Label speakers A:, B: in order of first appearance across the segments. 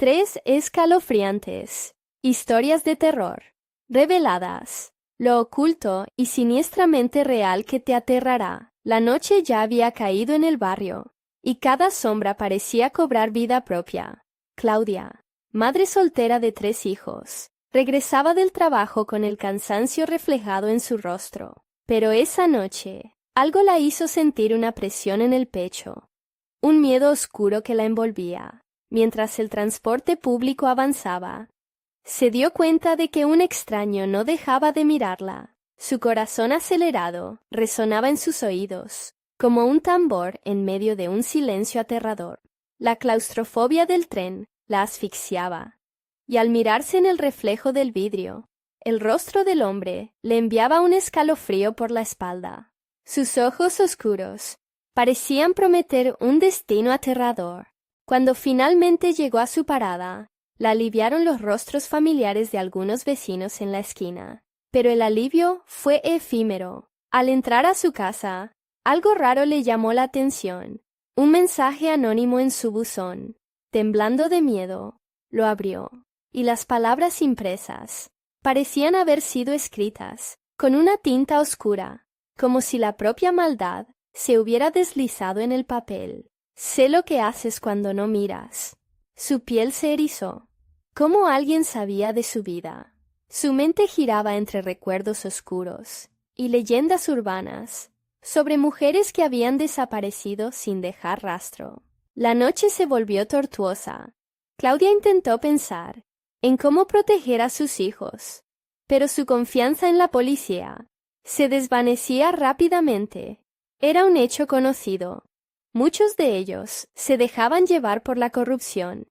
A: 3 escalofriantes historias de terror reveladas. Lo oculto y siniestramente real que te aterrará. La noche ya había caído en el barrio, y cada sombra parecía cobrar vida propia. Claudia, madre soltera de 3 hijos, regresaba del trabajo con el cansancio reflejado en su rostro. Pero esa noche, algo la hizo sentir una presión en el pecho, un miedo oscuro que la envolvía. Mientras el transporte público avanzaba, se dio cuenta de que un extraño no dejaba de mirarla. Su corazón acelerado resonaba en sus oídos, como un tambor en medio de un silencio aterrador. La claustrofobia del tren la asfixiaba, y al mirarse en el reflejo del vidrio, el rostro del hombre le enviaba un escalofrío por la espalda. Sus ojos oscuros parecían prometer un destino aterrador. Cuando finalmente llegó a su parada, la aliviaron los rostros familiares de algunos vecinos en la esquina. Pero el alivio fue efímero. Al entrar a su casa, algo raro le llamó la atención. Un mensaje anónimo en su buzón. Temblando de miedo, lo abrió, y las palabras impresas parecían haber sido escritas con una tinta oscura, como si la propia maldad se hubiera deslizado en el papel. Sé lo que haces cuando no miras. Su piel se erizó. ¿Cómo alguien sabía de su vida? Su mente giraba entre recuerdos oscuros y leyendas urbanas sobre mujeres que habían desaparecido sin dejar rastro. La noche se volvió tortuosa. Claudia intentó pensar en cómo proteger a sus hijos, pero su confianza en la policía se desvanecía rápidamente. Era un hecho conocido. Muchos de ellos se dejaban llevar por la corrupción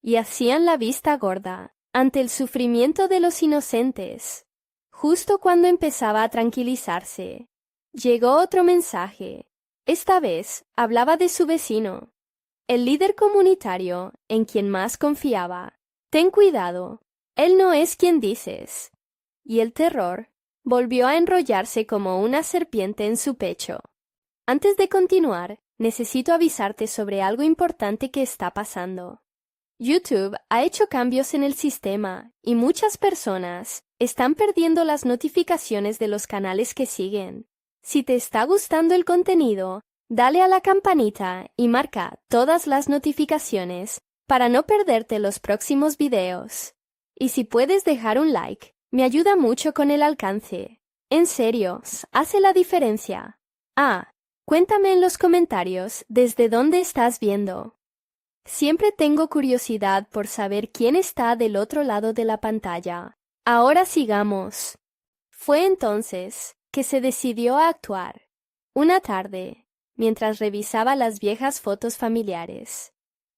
A: y hacían la vista gorda ante el sufrimiento de los inocentes. Justo cuando empezaba a tranquilizarse, llegó otro mensaje. Esta vez hablaba de su vecino, el líder comunitario en quien más confiaba. Ten cuidado, él no es quien dices. Y el terror volvió a enrollarse como una serpiente en su pecho. Antes de continuar, necesito avisarte sobre algo importante que está pasando. YouTube ha hecho cambios en el sistema y muchas personas están perdiendo las notificaciones de los canales que siguen. Si te está gustando el contenido, dale a la campanita y marca todas las notificaciones para no perderte los próximos videos. Y si puedes dejar un like, me ayuda mucho con el alcance. En serio, hace la diferencia. Cuéntame en los comentarios desde dónde estás viendo. Siempre tengo curiosidad por saber quién está del otro lado de la pantalla. Ahora sigamos. Fue entonces que se decidió a actuar. Una tarde, mientras revisaba las viejas fotos familiares,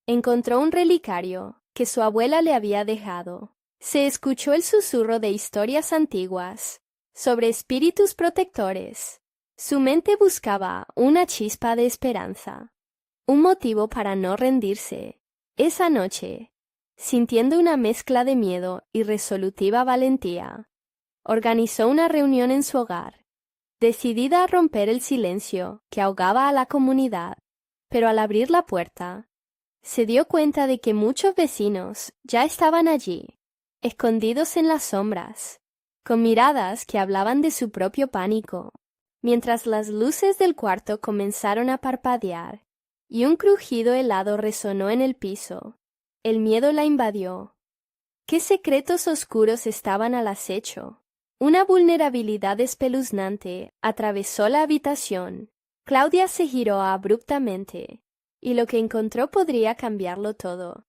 A: encontró un relicario que su abuela le había dejado. Se escuchó el susurro de historias antiguas sobre espíritus protectores. Su mente buscaba una chispa de esperanza, un motivo para no rendirse. Esa noche, sintiendo una mezcla de miedo y resolutiva valentía, organizó una reunión en su hogar, decidida a romper el silencio que ahogaba a la comunidad. Pero al abrir la puerta, se dio cuenta de que muchos vecinos ya estaban allí, escondidos en las sombras, con miradas que hablaban de su propio pánico. Mientras las luces del cuarto comenzaron a parpadear y un crujido helado resonó en el piso, el miedo la invadió. ¿Qué secretos oscuros estaban al acecho? Una vulnerabilidad espeluznante atravesó la habitación. Claudia se giró abruptamente, y lo que encontró podría cambiarlo todo.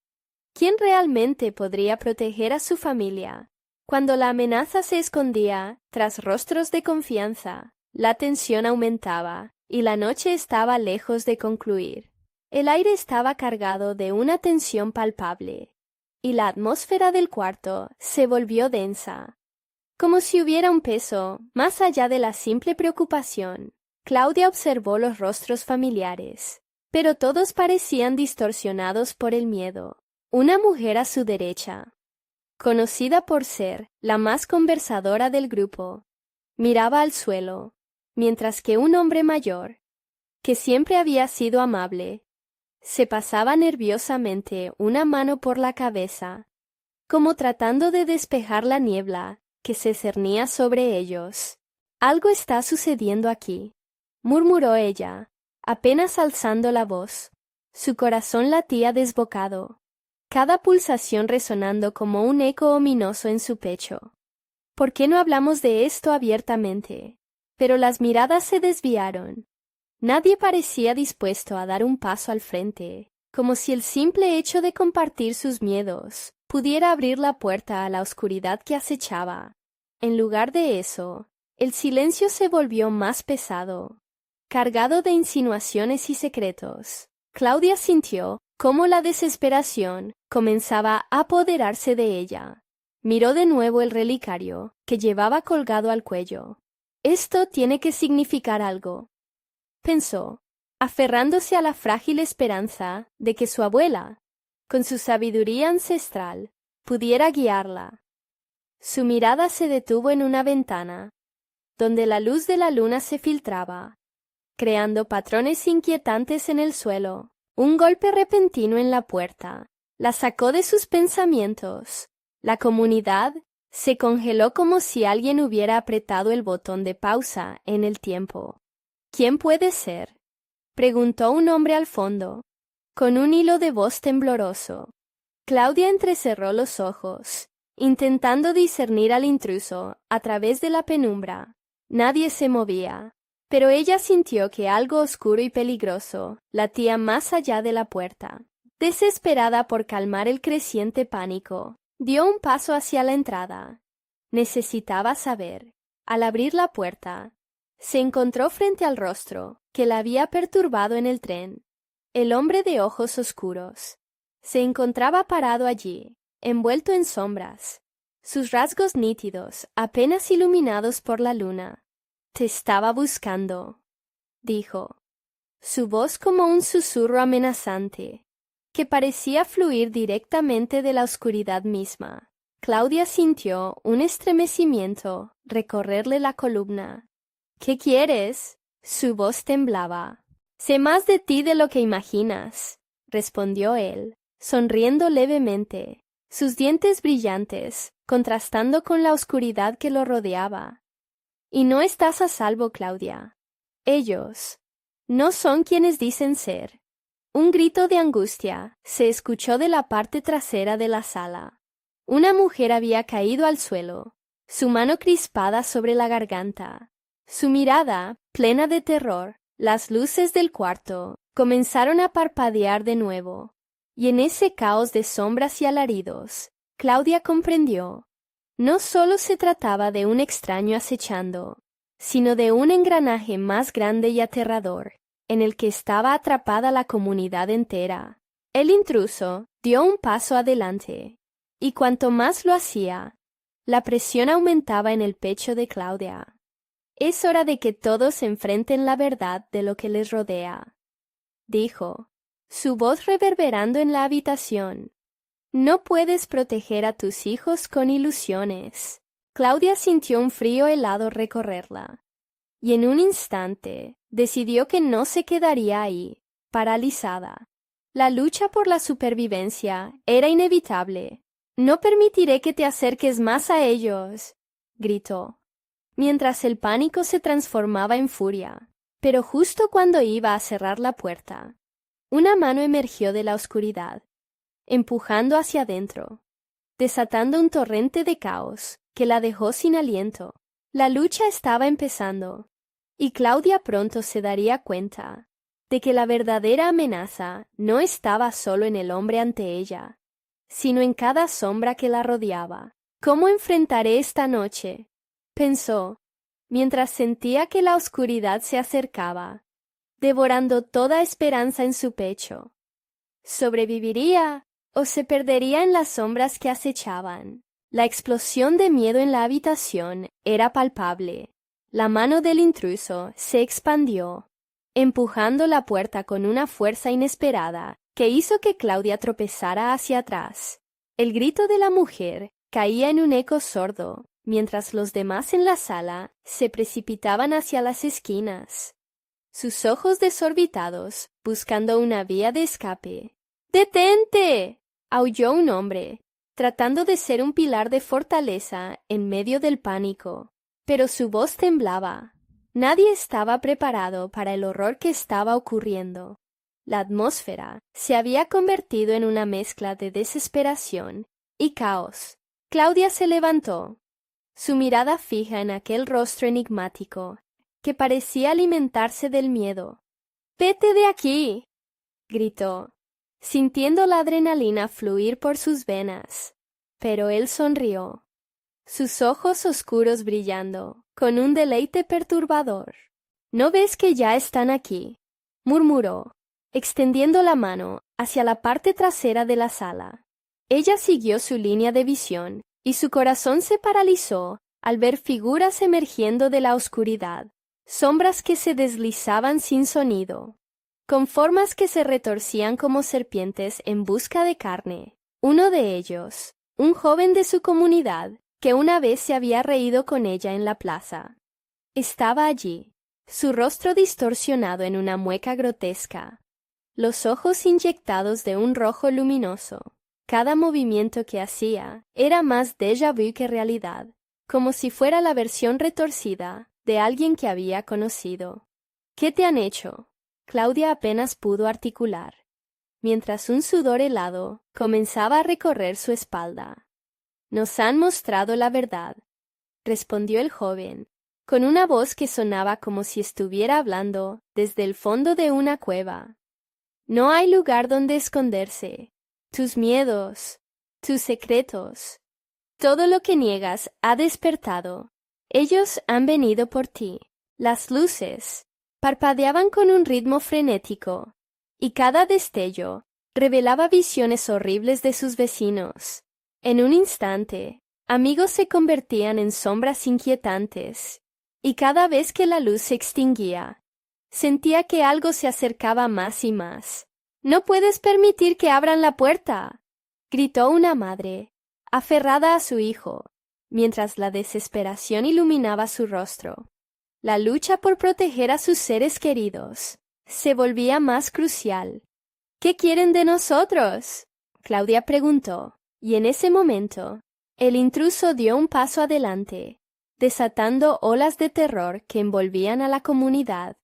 A: ¿Quién realmente podría proteger a su familia? Cuando la amenaza se escondía tras rostros de confianza, la tensión aumentaba y la noche estaba lejos de concluir. El aire estaba cargado de una tensión palpable, y la atmósfera del cuarto se volvió densa, como si hubiera un peso más allá de la simple preocupación. Claudia observó los rostros familiares, pero todos parecían distorsionados por el miedo. Una mujer a su derecha, conocida por ser la más conversadora del grupo, miraba al suelo, mientras que un hombre mayor, que siempre había sido amable, Se pasaba nerviosamente una mano por la cabeza, como tratando de despejar la niebla que se cernía sobre ellos. «Algo está sucediendo aquí», murmuró ella, apenas alzando la voz. Su corazón latía desbocado, cada pulsación resonando como un eco ominoso en su pecho. «¿Por qué no hablamos de esto abiertamente?» Pero las miradas se desviaron. Nadie parecía dispuesto a dar un paso al frente, como si el simple hecho de compartir sus miedos pudiera abrir la puerta a la oscuridad que acechaba. En lugar de eso, el silencio se volvió más pesado, cargado de insinuaciones y secretos. Claudia sintió cómo la desesperación comenzaba a apoderarse de ella. Miró de nuevo el relicario que llevaba colgado al cuello. «Esto tiene que significar algo», pensó, aferrándose a la frágil esperanza de que su abuela, con su sabiduría ancestral, pudiera guiarla. Su mirada se detuvo en una ventana, donde la luz de la luna se filtraba, creando patrones inquietantes en el suelo. Un golpe repentino en la puerta la sacó de sus pensamientos. La comunidad se congeló como si alguien hubiera apretado el botón de pausa en el tiempo. «¿Quién puede ser?», preguntó un hombre al fondo, con un hilo de voz tembloroso. Claudia entrecerró los ojos, intentando discernir al intruso a través de la penumbra. Nadie se movía, pero ella sintió que algo oscuro y peligroso latía más allá de la puerta. Desesperada por calmar el creciente pánico, dio un paso hacia la entrada. Necesitaba saber. Al abrir la puerta, se encontró frente al rostro que la había perturbado en el tren. El hombre de ojos oscuros se encontraba parado allí, envuelto en sombras, sus rasgos nítidos, apenas iluminados por la luna. «Te estaba buscando», dijo, su voz como un susurro amenazante, que parecía fluir directamente de la oscuridad misma. Claudia sintió un estremecimiento recorrerle la columna. «¿Qué quieres?», su voz temblaba. «Sé más de ti de lo que imaginas», respondió él, sonriendo levemente, sus dientes brillantes contrastando con la oscuridad que lo rodeaba. «Y no estás a salvo, Claudia. Ellos no son quienes dicen ser». Un grito de angustia se escuchó de la parte trasera de la sala. Una mujer había caído al suelo, su mano crispada sobre la garganta. Su mirada, plena de terror. Las luces del cuarto comenzaron a parpadear de nuevo, y en ese caos de sombras y alaridos, Claudia comprendió. No solo se trataba de un extraño acechando, sino de un engranaje más grande y aterrador, en el que estaba atrapada la comunidad entera. El intruso dio un paso adelante, y cuanto más lo hacía, la presión aumentaba en el pecho de Claudia. «Es hora de que todos enfrenten la verdad de lo que les rodea», dijo, su voz reverberando en la habitación. «No puedes proteger a tus hijos con ilusiones». Claudia sintió un frío helado recorrerla, y en un instante decidió que no se quedaría ahí, paralizada. La lucha por la supervivencia era inevitable. «No permitiré que te acerques más a ellos», gritó, mientras el pánico se transformaba en furia. Pero justo cuando iba a cerrar la puerta, una mano emergió de la oscuridad, empujando hacia adentro, desatando un torrente de caos que la dejó sin aliento. La lucha estaba empezando, y Claudia pronto se daría cuenta de que la verdadera amenaza no estaba solo en el hombre ante ella, sino en cada sombra que la rodeaba. «¿Cómo enfrentaré esta noche?», pensó, mientras sentía que la oscuridad se acercaba, devorando toda esperanza en su pecho. ¿Sobreviviría o se perdería en las sombras que acechaban? La explosión de miedo en la habitación era palpable. La mano del intruso se expandió, empujando la puerta con una fuerza inesperada que hizo que Claudia tropezara hacia atrás. El grito de la mujer caía en un eco sordo, mientras los demás en la sala se precipitaban hacia las esquinas. sus ojos desorbitados, buscando una vía de escape. ¡Detente!, aulló un hombre, tratando de ser un pilar de fortaleza en medio del pánico, pero su voz temblaba. Nadie estaba preparado para el horror que estaba ocurriendo. La atmósfera se había convertido en una mezcla de desesperación y caos. Claudia se levantó, su mirada fija en aquel rostro enigmático, que parecía alimentarse del miedo. «¡Vete de aquí!», gritó, sintiendo la adrenalina fluir por sus venas. Pero él sonrió, sus ojos oscuros brillando, con un deleite perturbador. «¿No ves que ya están aquí?», murmuró, extendiendo la mano hacia la parte trasera de la sala. Ella siguió su línea de visión, y su corazón se paralizó al ver figuras emergiendo de la oscuridad, sombras que se deslizaban sin sonido, con formas que se retorcían como serpientes en busca de carne. Uno de ellos, un joven de su comunidad, que una vez se había reído con ella en la plaza, estaba allí, su rostro distorsionado en una mueca grotesca, los ojos inyectados de un rojo luminoso. Cada movimiento que hacía era más déjà vu que realidad, como si fuera la versión retorcida de alguien que había conocido. «¿Qué te han hecho?», Claudia apenas pudo articular, mientras un sudor helado comenzaba a recorrer su espalda. «Nos han mostrado la verdad», respondió el joven, con una voz que sonaba como si estuviera hablando desde el fondo de una cueva. «No hay lugar donde esconderse. Tus miedos, tus secretos, todo lo que niegas ha despertado. Ellos han venido por ti». Las luces parpadeaban con un ritmo frenético, y cada destello revelaba visiones horribles de sus vecinos. En un instante, amigos se convertían en sombras inquietantes, y cada vez que la luz se extinguía, sentía que algo se acercaba más y más. «¡No puedes permitir que abran la puerta!», gritó una madre, aferrada a su hijo, mientras la desesperación iluminaba su rostro. La lucha por proteger a sus seres queridos se volvía más crucial. «¿Qué quieren de nosotros?», Claudia preguntó, y en ese momento, el intruso dio un paso adelante, desatando olas de terror que envolvían a la comunidad.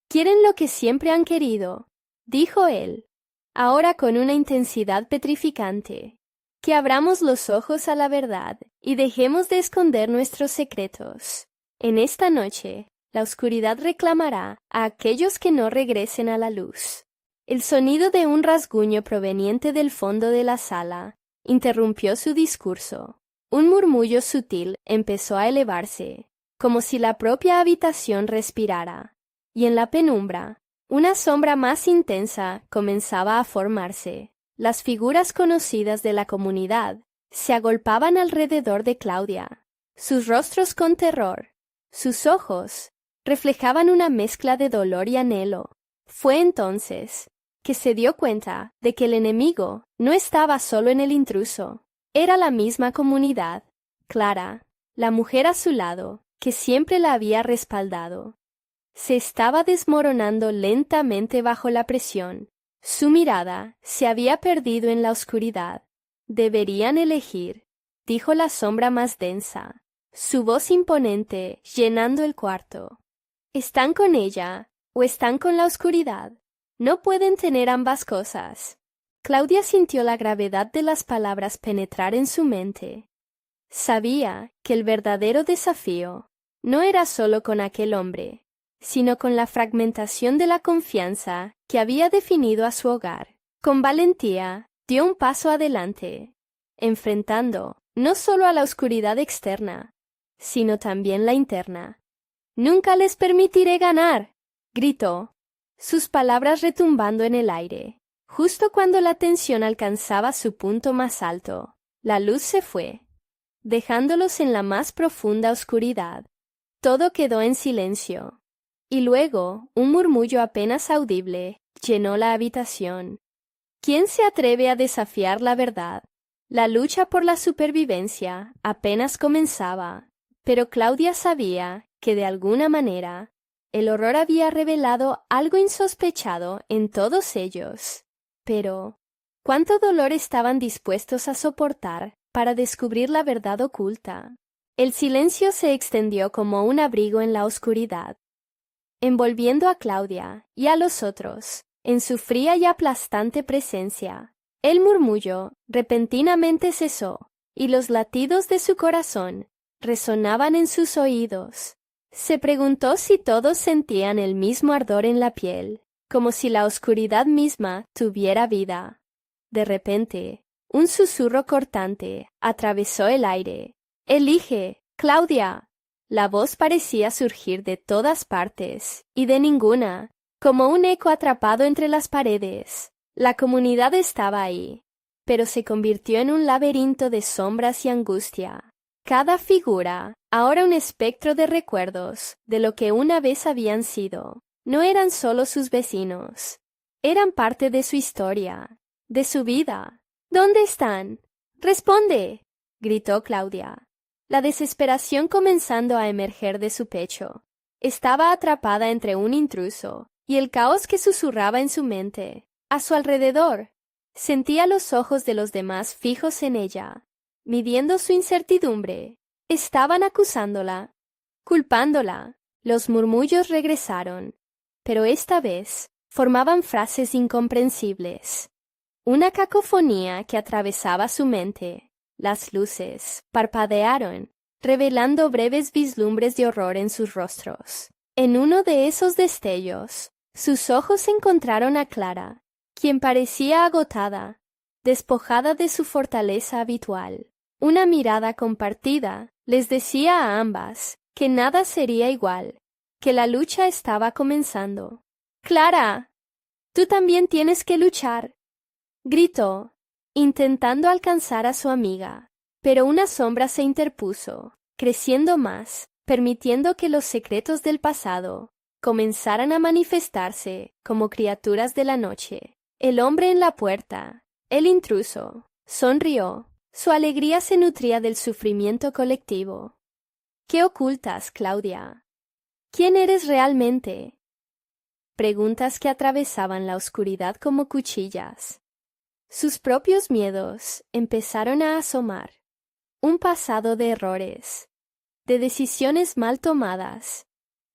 A: «Quieren lo que siempre han querido», dijo él, ahora con una intensidad petrificante. «Que abramos los ojos a la verdad y dejemos de esconder nuestros secretos. En esta noche, la oscuridad reclamará a aquellos que no regresen a la luz». El sonido de un rasguño proveniente del fondo de la sala interrumpió su discurso. Un murmullo sutil empezó a elevarse, como si la propia habitación respirara, y en la penumbra, una sombra más intensa comenzaba a formarse. Las figuras conocidas de la comunidad se agolpaban alrededor de Claudia, sus rostros con terror, sus ojos reflejaban una mezcla de dolor y anhelo. Fue entonces que se dio cuenta de que el enemigo no estaba solo en el intruso, era la misma comunidad, Clara, la mujer a su lado, que siempre la había respaldado. Se estaba desmoronando lentamente bajo la presión. Su mirada se había perdido en la oscuridad. «Deberían elegir», dijo la sombra más densa, su voz imponente llenando el cuarto. «¿Están con ella o están con la oscuridad? No pueden tener ambas cosas». Claudia sintió la gravedad de las palabras penetrar en su mente. Sabía que el verdadero desafío no era solo con aquel hombre, sino con la fragmentación de la confianza que había definido a su hogar. Con valentía, dio un paso adelante, enfrentando no solo a la oscuridad externa, sino también la interna. «¡Nunca les permitiré ganar!», gritó, sus palabras retumbando en el aire. Justo cuando la tensión alcanzaba su punto más alto, la luz se fue, dejándolos en la más profunda oscuridad. Todo quedó en silencio, y luego un murmullo apenas audible llenó la habitación. ¿Quién se atreve a desafiar la verdad? La lucha por la supervivencia apenas comenzaba, pero Claudia sabía que de alguna manera El horror había revelado algo insospechado en todos ellos. Pero, ¿cuánto dolor estaban dispuestos a soportar para descubrir la verdad oculta? El silencio se extendió como un abrigo en la oscuridad, envolviendo a Claudia y a los otros en su fría y aplastante presencia. El murmullo repentinamente cesó, y los latidos de su corazón resonaban en sus oídos. Se preguntó si todos sentían el mismo ardor en la piel, como si la oscuridad misma tuviera vida. De repente, un susurro cortante atravesó el aire. «Elige, Claudia». La voz parecía surgir de todas partes, y de ninguna, como un eco atrapado entre las paredes. La comunidad estaba ahí, pero se convirtió en un laberinto de sombras y angustia. Cada figura, ahora un espectro de recuerdos de lo que una vez habían sido. No eran solo sus vecinos, eran parte de su historia, de su vida. «¿Dónde están? ¡Responde!», gritó Claudia, la desesperación comenzando a emerger de su pecho. Estaba atrapada entre un intruso y el caos que susurraba en su mente. A su alrededor, sentía los ojos de los demás fijos en ella, midiendo su incertidumbre. Estaban acusándola, culpándola. Los murmullos regresaron, pero esta vez formaban frases incomprensibles. Una cacofonía que atravesaba su mente. Las luces parpadearon, revelando breves vislumbres de horror en sus rostros. En uno de esos destellos, sus ojos encontraron a Clara, quien parecía agotada, despojada de su fortaleza habitual. Una mirada compartida les decía a ambas que nada sería igual, que la lucha estaba comenzando. «¡Clara! Tú también tienes que luchar», gritó, intentando alcanzar a su amiga, pero una sombra se interpuso, creciendo más, permitiendo que los secretos del pasado comenzaran a manifestarse como criaturas de la noche. El hombre en la puerta, el intruso, sonrió. Su alegría se nutría del sufrimiento colectivo. «¿Qué ocultas, Claudia? ¿Quién eres realmente?». Preguntas que atravesaban la oscuridad como cuchillas. Sus propios miedos empezaron a asomar. Un pasado de errores, de decisiones mal tomadas,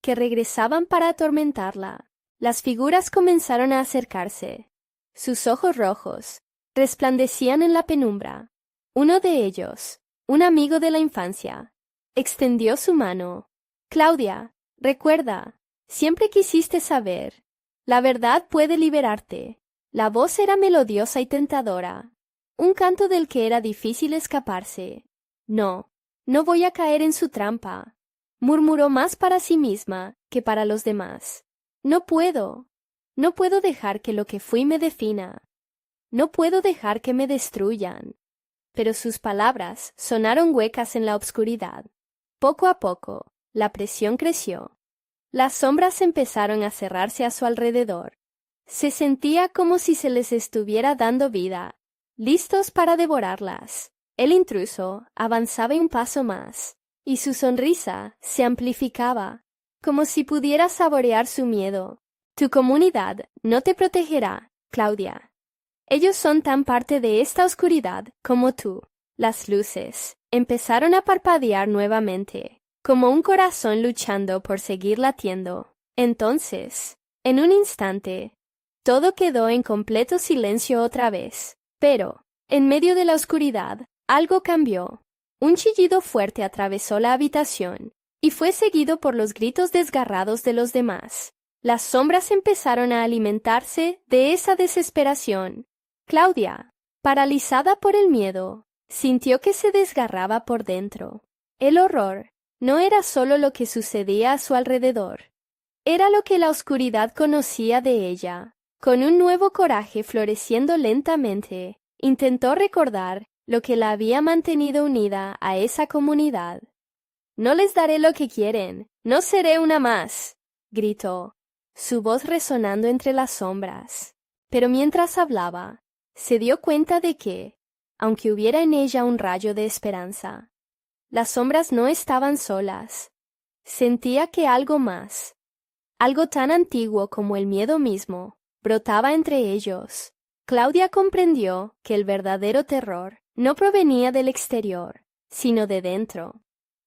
A: que regresaban para atormentarla. Las figuras comenzaron a acercarse. Sus ojos rojos resplandecían en la penumbra. Uno de ellos, un amigo de la infancia, extendió su mano. «Claudia, recuerda, siempre quisiste saber. La verdad puede liberarte». La voz era melodiosa y tentadora, un canto del que era difícil escaparse. «No, no voy a caer en su trampa», murmuró más para sí misma que para los demás. «No puedo dejar que lo que fui me defina. No puedo dejar que me destruyan». Pero sus palabras sonaron huecas en la obscuridad. Poco a poco, la presión creció. Las sombras empezaron a cerrarse a su alrededor. Se sentía como si se les estuviera dando vida, listos para devorarlas. El intruso avanzaba un paso más, y su sonrisa se amplificaba, como si pudiera saborear su miedo. «Tu comunidad no te protegerá, Claudia. Ellos son tan parte de esta oscuridad como tú». Las luces empezaron a parpadear nuevamente, como un corazón luchando por seguir latiendo. Entonces, en un instante, todo quedó en completo silencio otra vez. Pero, en medio de la oscuridad, algo cambió. Un chillido fuerte atravesó la habitación, y fue seguido por los gritos desgarrados de los demás. Las sombras empezaron a alimentarse de esa desesperación. Claudia, paralizada por el miedo, sintió que se desgarraba por dentro. El horror no era solo lo que sucedía a su alrededor, era lo que la oscuridad conocía de ella. Con un nuevo coraje floreciendo lentamente, intentó recordar lo que la había mantenido unida a esa comunidad. «No les daré lo que quieren, no seré una más», gritó, su voz resonando entre las sombras. Pero mientras hablaba, se dio cuenta de que, aunque hubiera en ella un rayo de esperanza, las sombras no estaban solas. Sentía que algo más, Algo tan antiguo como el miedo mismo brotaba entre ellos. Claudia comprendió que el verdadero terror no provenía del exterior, sino de dentro,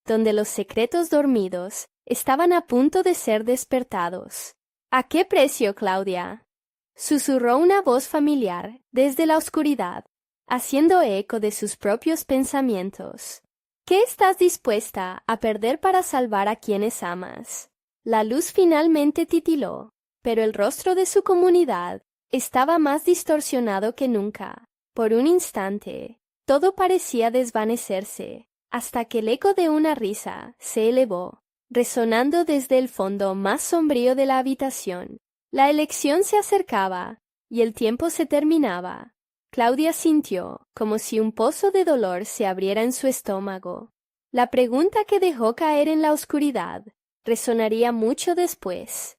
A: donde los secretos dormidos estaban a punto de ser despertados. ¿A qué precio, Claudia?, susurró una voz familiar desde la oscuridad, haciendo eco de sus propios pensamientos. ¿Qué estás dispuesta a perder para salvar a quienes amas? La luz finalmente titiló, pero el rostro de su comunidad estaba más distorsionado que nunca. Por un instante, todo parecía desvanecerse, hasta que el eco de una risa se elevó, resonando desde el fondo más sombrío de la habitación. La elección se acercaba, y el tiempo se terminaba. Claudia sintió como si un pozo de dolor se abriera en su estómago. La pregunta que dejó caer en la oscuridad resonaría mucho después.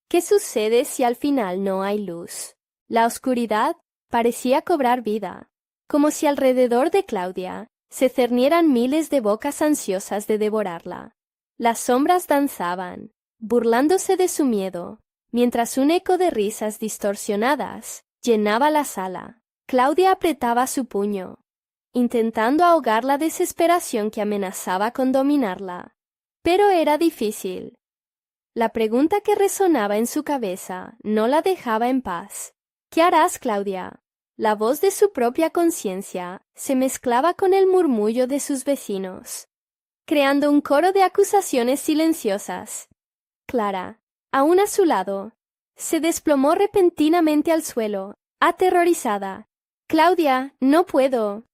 A: ¿Qué sucede si al final no hay luz? La oscuridad parecía cobrar vida, como si alrededor de Claudia se cernieran miles de bocas ansiosas de devorarla. Las sombras danzaban, burlándose de su miedo, mientras un eco de risas distorsionadas llenaba la sala. Claudia apretaba su puño, intentando ahogar la desesperación que amenazaba con dominarla. Pero era difícil. La pregunta que resonaba en su cabeza no la dejaba en paz. ¿Qué harás, Claudia? La voz de su propia conciencia se mezclaba con el murmullo de sus vecinos, creando un coro de acusaciones silenciosas. Clara, aún a su lado, se desplomó repentinamente al suelo, aterrorizada. Claudia, no puedo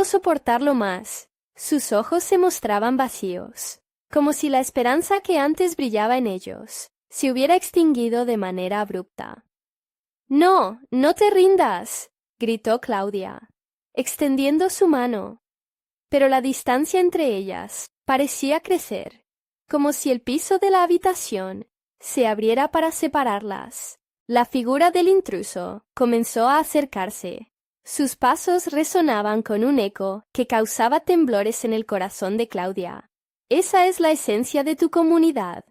A: soportarlo más. Sus ojos se mostraban vacíos, como si la esperanza que antes brillaba en ellos se hubiera extinguido de manera abrupta. No, no te rindas, gritó Claudia, extendiendo su mano. Pero la distancia entre ellas parecía crecer, como si el piso de la habitación se abriera para separarlas. La figura del intruso comenzó a acercarse. Sus pasos resonaban con un eco que causaba temblores en el corazón de Claudia. Esa es la esencia de tu comunidad.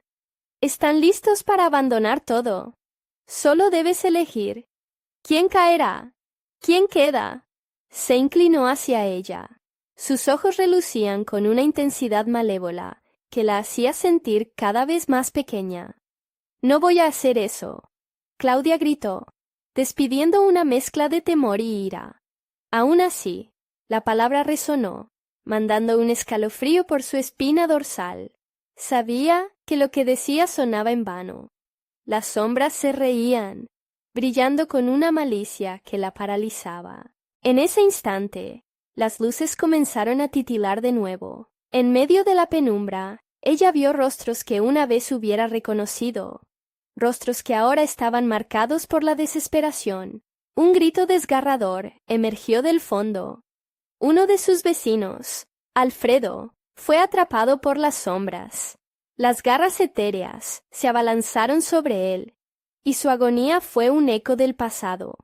A: Están listos para abandonar todo. Solo debes elegir. ¿Quién caerá? ¿Quién queda? Se inclinó hacia ella. Sus ojos relucían con una intensidad malévola que la hacía sentir cada vez más pequeña. No voy a hacer eso, Claudia gritó, despidiendo una mezcla de temor y ira. Aún así, la palabra resonó, mandando un escalofrío por su espina dorsal. Sabía que lo que decía sonaba en vano. Las sombras se reían, brillando con una malicia que la paralizaba. En ese instante, las luces comenzaron a titilar de nuevo. En medio de la penumbra, ella vio rostros que una vez hubiera reconocido, rostros que ahora estaban marcados por la desesperación. Un grito desgarrador emergió del fondo. Uno de sus vecinos, Alfredo, fue atrapado por las sombras. Las garras etéreas se abalanzaron sobre él, y su agonía fue un eco del pasado,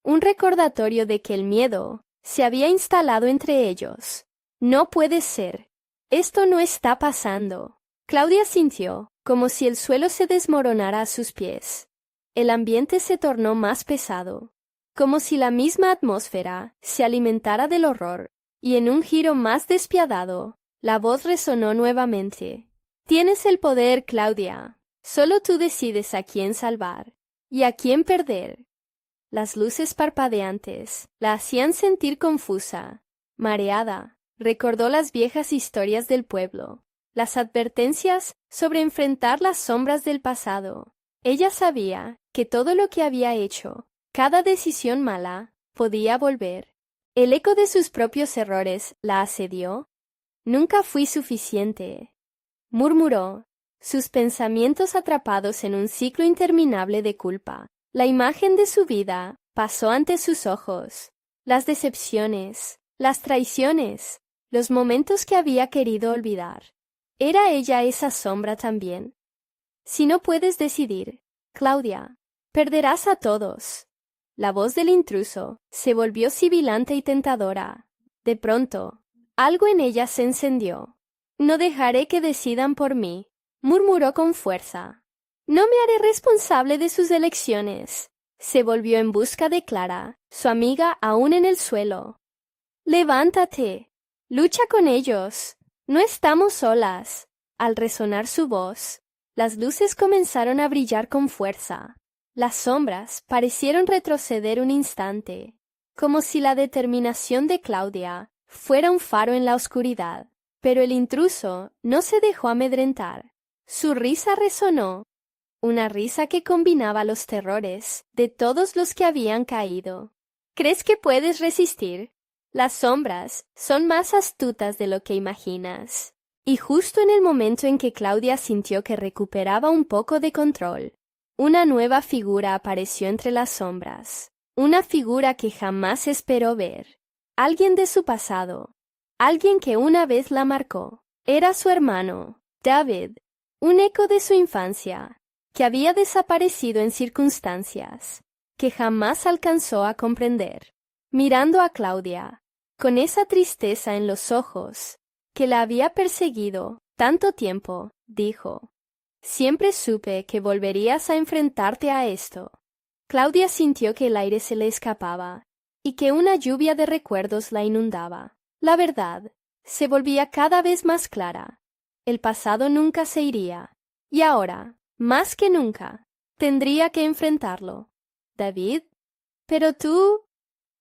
A: un recordatorio de que el miedo se había instalado entre ellos. No puede ser. Esto no está pasando. Claudia sintió como si el suelo se desmoronara a sus pies. El ambiente se tornó más pesado, como si la misma atmósfera se alimentara del horror, y en un giro más despiadado, la voz resonó nuevamente. Tienes el poder, Claudia. Solo tú decides a quién salvar y a quién perder. Las luces parpadeantes la hacían sentir confusa, mareada. Recordó las viejas historias del pueblo, las advertencias sobre enfrentar las sombras del pasado. Ella sabía que todo lo que había hecho, cada decisión mala, podía volver. El eco de sus propios errores la asedió. Nunca fui suficiente, murmuró, sus pensamientos atrapados en un ciclo interminable de culpa. La imagen de su vida pasó ante sus ojos, las decepciones, las traiciones, los momentos que había querido olvidar. ¿Era ella esa sombra también? Si no puedes decidir, Claudia, perderás a todos. La voz del intruso se volvió sibilante y tentadora. De pronto, algo en ella se encendió. No dejaré que decidan por mí, murmuró con fuerza. No me haré responsable de sus elecciones. Se volvió en busca de Clara, su amiga aún en el suelo. Levántate. Lucha con ellos. No estamos solas. Al resonar su voz, las luces comenzaron a brillar con fuerza. Las sombras parecieron retroceder un instante, como si la determinación de Claudia fuera un faro en la oscuridad. Pero el intruso no se dejó amedrentar. Su risa resonó, una risa que combinaba los terrores de todos los que habían caído. ¿Crees que puedes resistir? Las sombras son más astutas de lo que imaginas. Y justo en el momento en que Claudia sintió que recuperaba un poco de control, una nueva figura apareció entre las sombras. Una figura que jamás esperó ver. Alguien de su pasado. Alguien que una vez la marcó. Era su hermano, David, un eco de su infancia, que había desaparecido en circunstancias que jamás alcanzó a comprender. Mirando a Claudia, con esa tristeza en los ojos que la había perseguido tanto tiempo, dijo: «Siempre supe que volverías a enfrentarte a esto». Claudia sintió que el aire se le escapaba y que una lluvia de recuerdos la inundaba. La verdad se volvía cada vez más clara. El pasado nunca se iría, y ahora, más que nunca, tendría que enfrentarlo. «¿David? ¿Pero tú?»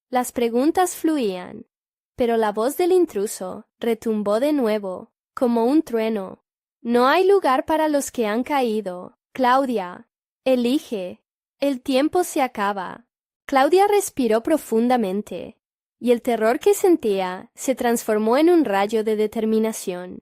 A: Las preguntas fluían, pero la voz del intruso retumbó de nuevo, como un trueno. «No hay lugar para los que han caído. Claudia, elige. El tiempo se acaba». Claudia respiró profundamente, y el terror que sentía se transformó en un rayo de determinación.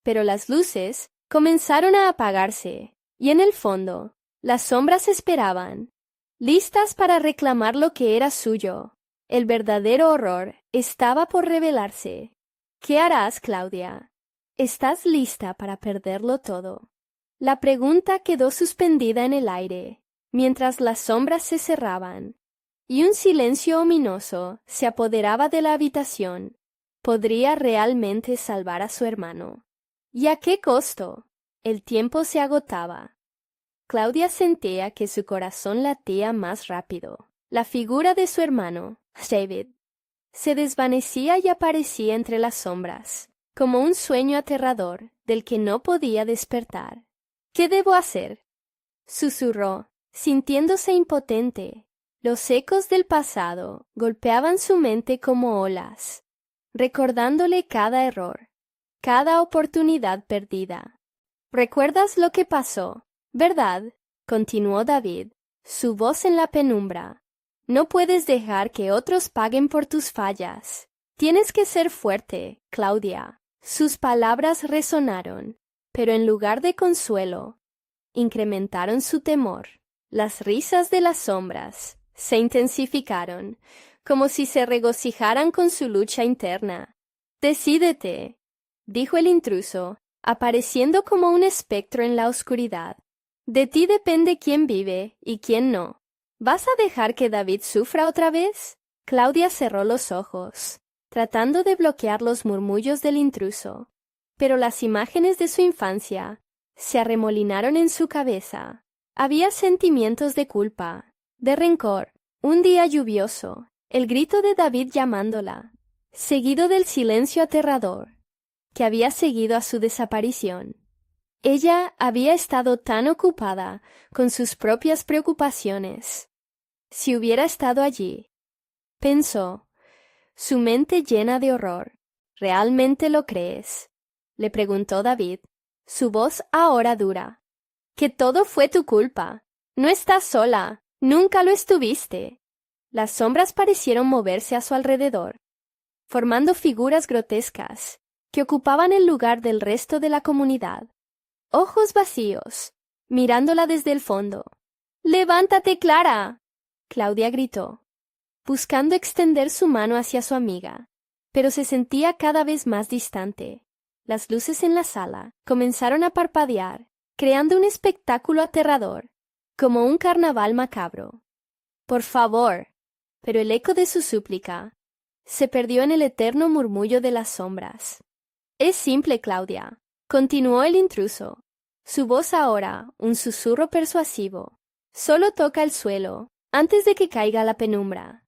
A: Pero las luces comenzaron a apagarse, y en el fondo, las sombras esperaban, listas para reclamar lo que era suyo. El verdadero horror estaba por revelarse. ¿Qué harás, Claudia? ¿Estás lista para perderlo todo? La pregunta quedó suspendida en el aire, mientras las sombras se cerraban, y un silencio ominoso se apoderaba de la habitación. ¿Podría realmente salvar a su hermano? ¿Y a qué costo? El tiempo se agotaba. Claudia sentía que su corazón latía más rápido. La figura de su hermano, David, se desvanecía y aparecía entre las sombras, como un sueño aterrador del que no podía despertar. «¿Qué debo hacer?», susurró, sintiéndose impotente. Los ecos del pasado golpeaban su mente como olas, recordándole cada error, cada oportunidad perdida. «¿Recuerdas lo que pasó, verdad?», continuó David, su voz en la penumbra. «No puedes dejar que otros paguen por tus fallas. Tienes que ser fuerte, Claudia». Sus palabras resonaron, pero en lugar de consuelo, incrementaron su temor. Las risas de las sombras se intensificaron, como si se regocijaran con su lucha interna. «Decídete», dijo el intruso, apareciendo como un espectro en la oscuridad. «De ti depende quién vive y quién no. ¿Vas a dejar que David sufra otra vez?». Claudia cerró los ojos, tratando de bloquear los murmullos del intruso, pero las imágenes de su infancia se arremolinaron en su cabeza. Había sentimientos de culpa, de rencor, un día lluvioso, el grito de David llamándola, seguido del silencio aterrador que había seguido a su desaparición. Ella había estado tan ocupada con sus propias preocupaciones. Si hubiera estado allí, pensó, su mente llena de horror. «¿Realmente lo crees?», le preguntó David, su voz ahora dura. «Que todo fue tu culpa. No estás sola. Nunca lo estuviste». Las sombras parecieron moverse a su alrededor, formando figuras grotescas que ocupaban el lugar del resto de la comunidad. Ojos vacíos, mirándola desde el fondo. «¡Levántate, Clara!», Claudia gritó, buscando extender su mano hacia su amiga, pero se sentía cada vez más distante. Las luces en la sala comenzaron a parpadear, creando un espectáculo aterrador, como un carnaval macabro. «Por favor», pero el eco de su súplica se perdió en el eterno murmullo de las sombras. «Es simple, Claudia», continuó el intruso. Su voz ahora, un susurro persuasivo. Solo toca el suelo, antes de que caiga la penumbra.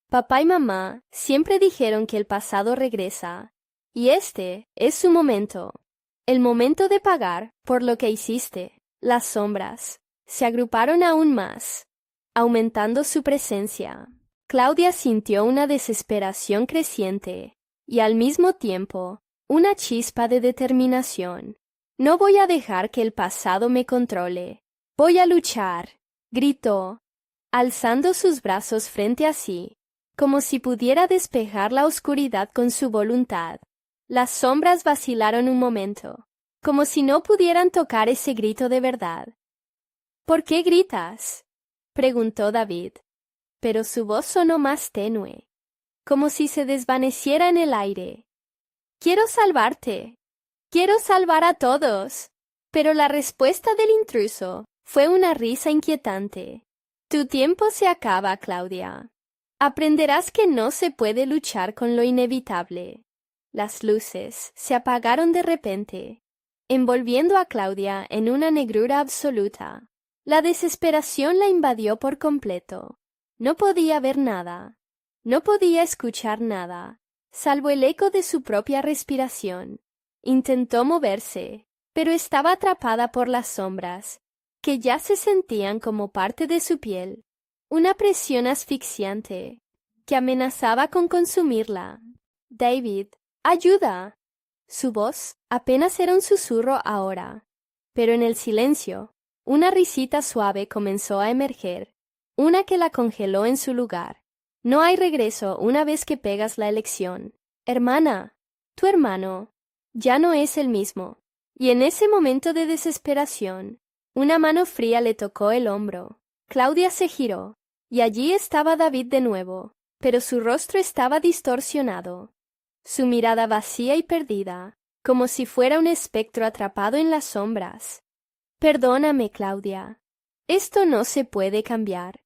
A: Papá y mamá siempre dijeron que el pasado regresa, y este es su momento. El momento de pagar por lo que hiciste. Las sombras se agruparon aún más, aumentando su presencia. Claudia sintió una desesperación creciente, y al mismo tiempo, una chispa de determinación. No voy a dejar que el pasado me controle. Voy a luchar, gritó, alzando sus brazos frente a sí, como si pudiera despejar la oscuridad con su voluntad. Las sombras vacilaron un momento, como si no pudieran tocar ese grito de verdad. ¿Por qué gritas?, preguntó David, pero su voz sonó más tenue, como si se desvaneciera en el aire. Quiero salvarte. Quiero salvar a todos. Pero la respuesta del intruso fue una risa inquietante. Tu tiempo se acaba, Claudia. Aprenderás que no se puede luchar con lo inevitable. Las luces se apagaron de repente, envolviendo a Claudia en una negrura absoluta. La desesperación la invadió por completo. No podía ver nada. No podía escuchar nada, salvo el eco de su propia respiración. Intentó moverse, pero estaba atrapada por las sombras, que ya se sentían como parte de su piel. Una presión asfixiante, que amenazaba con consumirla. David, ¡ayuda! Su voz apenas era un susurro ahora, pero en el silencio, una risita suave comenzó a emerger, una que la congeló en su lugar. No hay regreso una vez que pegas la elección. Hermana, tu hermano ya no es el mismo. Y en ese momento de desesperación, una mano fría le tocó el hombro. Claudia se giró, y allí estaba David de nuevo, pero su rostro estaba distorsionado, su mirada vacía y perdida, como si fuera un espectro atrapado en las sombras. Perdóname, Claudia. Esto no se puede cambiar.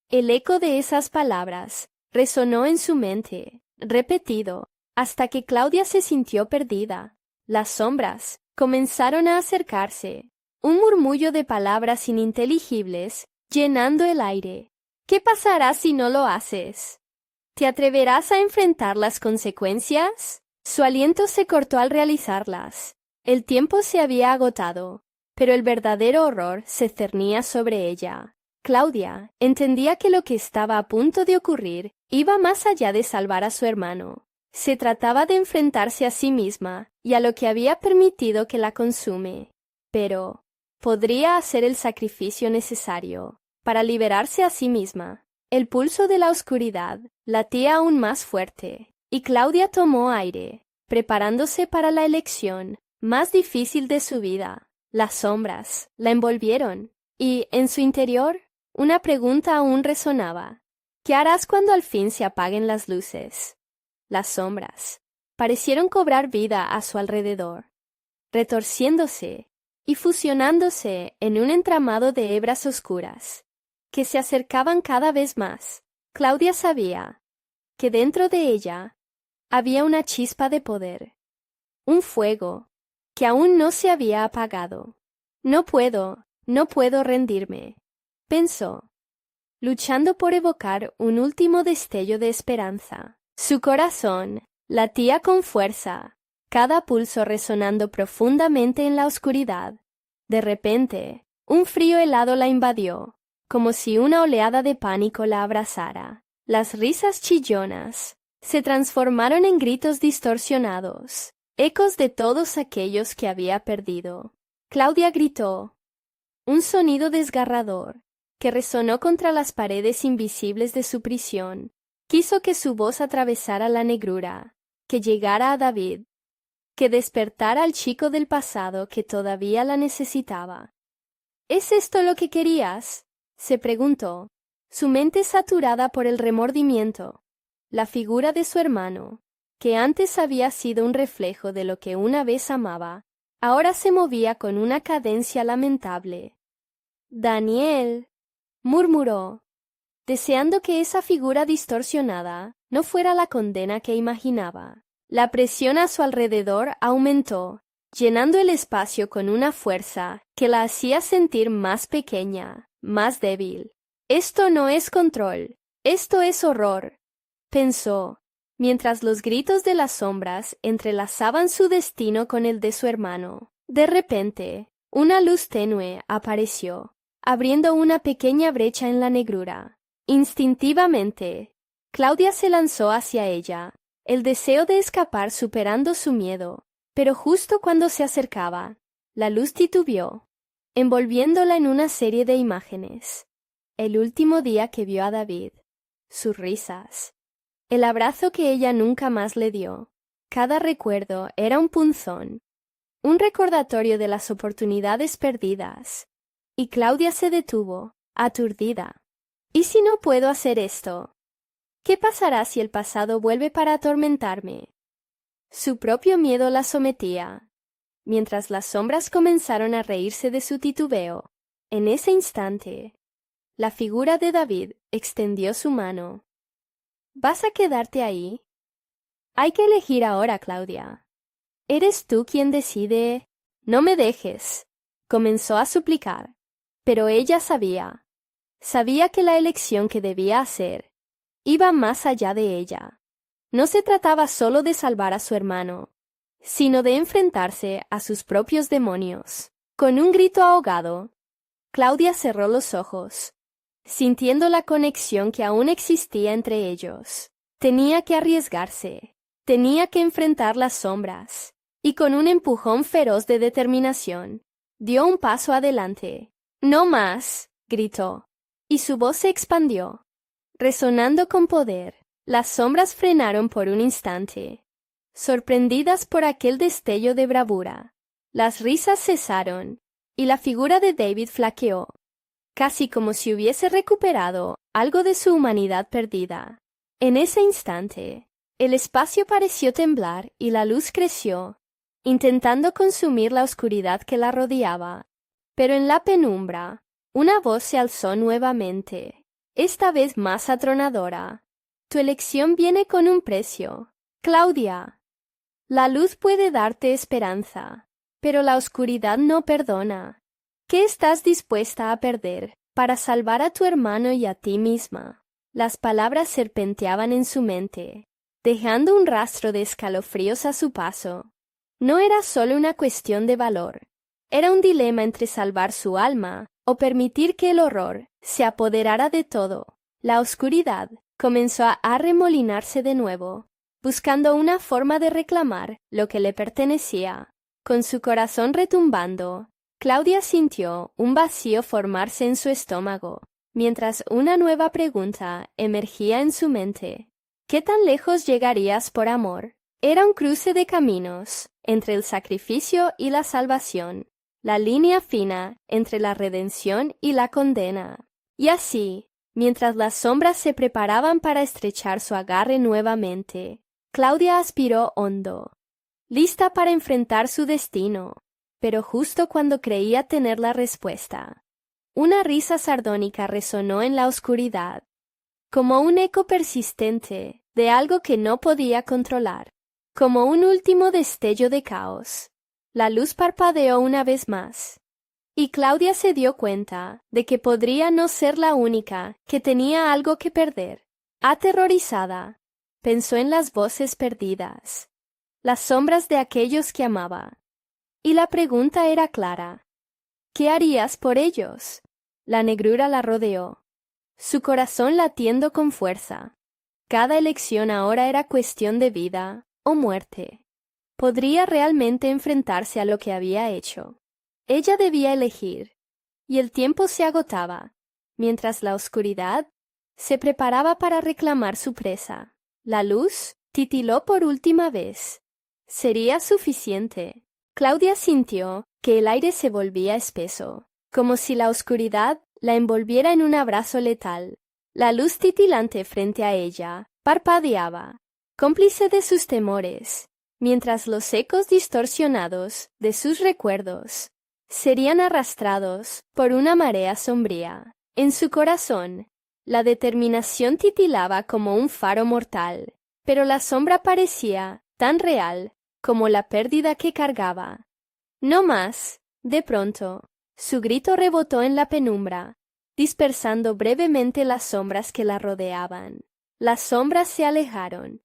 A: El eco de esas palabras resonó en su mente, repetido, hasta que Claudia se sintió perdida. Las sombras comenzaron a acercarse, un murmullo de palabras ininteligibles llenando el aire. ¿Qué pasará si no lo haces? ¿Te atreverás a enfrentar las consecuencias? Su aliento se cortó al realizarlas. El tiempo se había agotado, pero el verdadero horror se cernía sobre ella. Claudia entendía que lo que estaba a punto de ocurrir iba más allá de salvar a su hermano. Se trataba de enfrentarse a sí misma y a lo que había permitido que la consume. Pero podría hacer el sacrificio necesario para liberarse a sí misma. El pulso de la oscuridad latía aún más fuerte, y Claudia tomó aire, preparándose para la elección más difícil de su vida. Las sombras la envolvieron, y en su interior una pregunta aún resonaba. ¿Qué harás cuando al fin se apaguen las luces? Las sombras parecieron cobrar vida a su alrededor, retorciéndose y fusionándose en un entramado de hebras oscuras, que se acercaban cada vez más. Claudia sabía que dentro de ella había una chispa de poder, un fuego que aún no se había apagado. No puedo rendirme, pensó, luchando por evocar un último destello de esperanza. Su corazón latía con fuerza, cada pulso resonando profundamente en la oscuridad. De repente, un frío helado la invadió, como si una oleada de pánico la abrazara. Las risas chillonas se transformaron en gritos distorsionados, ecos de todos aquellos que había perdido. Claudia gritó, un sonido desgarrador, que resonó contra las paredes invisibles de su prisión. Quiso que su voz atravesara la negrura, que llegara a David, que despertara al chico del pasado que todavía la necesitaba. ¿Es esto lo que querías?, se preguntó, su mente saturada por el remordimiento. La figura de su hermano, que antes había sido un reflejo de lo que una vez amaba, ahora se movía con una cadencia lamentable. «Daniel», murmuró, deseando que esa figura distorsionada no fuera la condena que imaginaba. La presión a su alrededor aumentó, llenando el espacio con una fuerza que la hacía sentir más pequeña, más débil. Esto no es control, esto es horror, pensó, mientras los gritos de las sombras entrelazaban su destino con el de su hermano. De repente, una luz tenue apareció, abriendo una pequeña brecha en la negrura. Instintivamente, Claudia se lanzó hacia ella, el deseo de escapar superando su miedo, pero justo cuando se acercaba, la luz titubeó, envolviéndola en una serie de imágenes. El último día que vio a David, sus risas, el abrazo que ella nunca más le dio. Cada recuerdo era un punzón, un recordatorio de las oportunidades perdidas. Y Claudia se detuvo, aturdida. ¿Y si no puedo hacer esto? ¿Qué pasará si el pasado vuelve para atormentarme? Su propio miedo la sometía, mientras las sombras comenzaron a reírse de su titubeo. En ese instante, la figura de David extendió su mano. ¿Vas a quedarte ahí? Hay que elegir ahora, Claudia. Eres tú quien decide. No me dejes, comenzó a suplicar. Pero ella sabía que la elección que debía hacer iba más allá de ella. No se trataba solo de salvar a su hermano, sino de enfrentarse a sus propios demonios. Con un grito ahogado, Claudia cerró los ojos, sintiendo la conexión que aún existía entre ellos. Tenía que arriesgarse, tenía que enfrentar las sombras, y con un empujón feroz de determinación, dio un paso adelante. «No más», gritó, y su voz se expandió, resonando con poder. Las sombras frenaron por un instante, sorprendidas por aquel destello de bravura. Las risas cesaron, y la figura de David flaqueó, casi como si hubiese recuperado algo de su humanidad perdida. En ese instante, el espacio pareció temblar y la luz creció, intentando consumir la oscuridad que la rodeaba. Pero en la penumbra, una voz se alzó nuevamente, esta vez más atronadora. Tu elección viene con un precio, Claudia. La luz puede darte esperanza, pero la oscuridad no perdona. ¿Qué estás dispuesta a perder para salvar a tu hermano y a ti misma? Las palabras serpenteaban en su mente, dejando un rastro de escalofríos a su paso. No era solo una cuestión de valor. Era un dilema entre salvar su alma o permitir que el horror se apoderara de todo. La oscuridad comenzó a arremolinarse de nuevo, buscando una forma de reclamar lo que le pertenecía. Con su corazón retumbando, Claudia sintió un vacío formarse en su estómago, mientras una nueva pregunta emergía en su mente. ¿Qué tan lejos llegarías por amor? Era un cruce de caminos entre el sacrificio y la salvación, la línea fina entre la redención y la condena. Y así, mientras las sombras se preparaban para estrechar su agarre nuevamente, Claudia aspiró hondo, lista para enfrentar su destino. Pero justo cuando creía tener la respuesta, una risa sardónica resonó en la oscuridad, como un eco persistente de algo que no podía controlar, como un último destello de caos. La luz parpadeó una vez más, y Claudia se dio cuenta de que podría no ser la única que tenía algo que perder. Aterrorizada, pensó en las voces perdidas, las sombras de aquellos que amaba. Y la pregunta era clara. ¿Qué harías por ellos? La negrura la rodeó, su corazón latiendo con fuerza. Cada elección ahora era cuestión de vida o muerte. ¿Podría realmente enfrentarse a lo que había hecho? Ella debía elegir, y el tiempo se agotaba, mientras la oscuridad se preparaba para reclamar su presa. La luz titiló por última vez. ¿Sería suficiente? Claudia sintió que el aire se volvía espeso, como si la oscuridad la envolviera en un abrazo letal. La luz titilante frente a ella parpadeaba, cómplice de sus temores, mientras los ecos distorsionados de sus recuerdos serían arrastrados por una marea sombría. En su corazón, la determinación titilaba como un faro mortal, pero la sombra parecía tan real como la pérdida que cargaba. No más. De pronto, su grito rebotó en la penumbra, dispersando brevemente las sombras que la rodeaban. Las sombras se alejaron,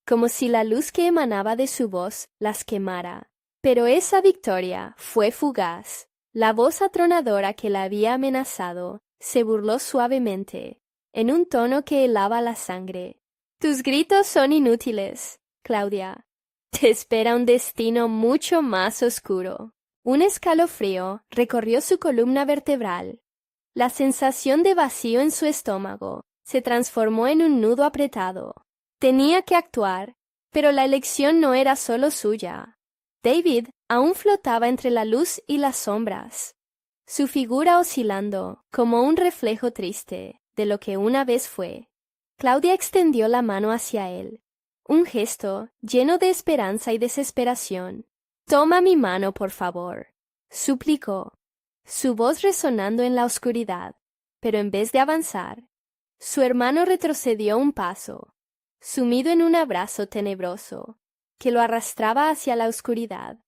A: como si la luz que emanaba de su voz las quemara. Pero esa victoria fue fugaz. La voz atronadora que la había amenazado se burló suavemente, en un tono que helaba la sangre. Tus gritos son inútiles, Claudia. Te espera un destino mucho más oscuro. Un escalofrío recorrió su columna vertebral. La sensación de vacío en su estómago se transformó en un nudo apretado. Tenía que actuar, pero la elección no era solo suya. David aún flotaba entre la luz y las sombras, su figura oscilando como un reflejo triste de lo que una vez fue. Claudia extendió la mano hacia él, un gesto lleno de esperanza y desesperación. «Toma mi mano, por favor», suplicó, su voz resonando en la oscuridad, pero en vez de avanzar, su hermano retrocedió un paso, sumido en un abrazo tenebroso que lo arrastraba hacia la oscuridad.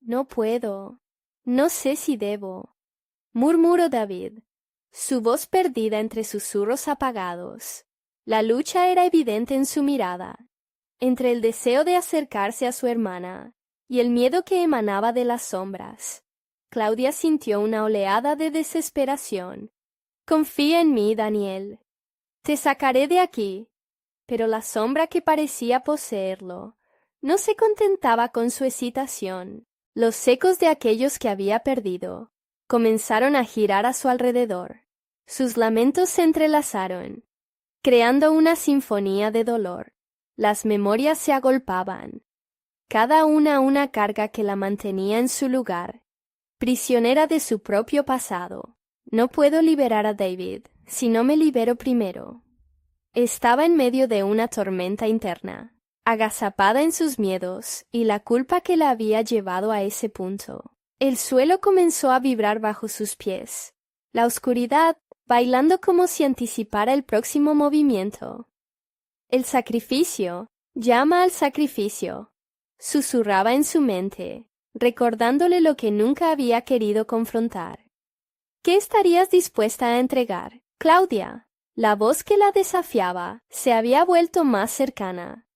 A: «No puedo. No sé si debo», murmuró David, su voz perdida entre susurros apagados. La lucha era evidente en su mirada, entre el deseo de acercarse a su hermana y el miedo que emanaba de las sombras. Claudia sintió una oleada de desesperación. «Confía en mí, Daniel. Te sacaré de aquí». Pero la sombra que parecía poseerlo no se contentaba con su excitación. Los ecos de aquellos que había perdido comenzaron a girar a su alrededor. Sus lamentos se entrelazaron, creando una sinfonía de dolor. Las memorias se agolpaban, cada una carga que la mantenía en su lugar, prisionera de su propio pasado. «No puedo liberar a David si no me libero primero». Estaba en medio de una tormenta interna, agazapada en sus miedos y la culpa que la había llevado a ese punto. El suelo comenzó a vibrar bajo sus pies, la oscuridad bailando como si anticipara el próximo movimiento. «El sacrificio, llama al sacrificio», susurraba en su mente, recordándole lo que nunca había querido confrontar. «¿Qué estarías dispuesta a entregar, Claudia?» La voz que la desafiaba se había vuelto más cercana,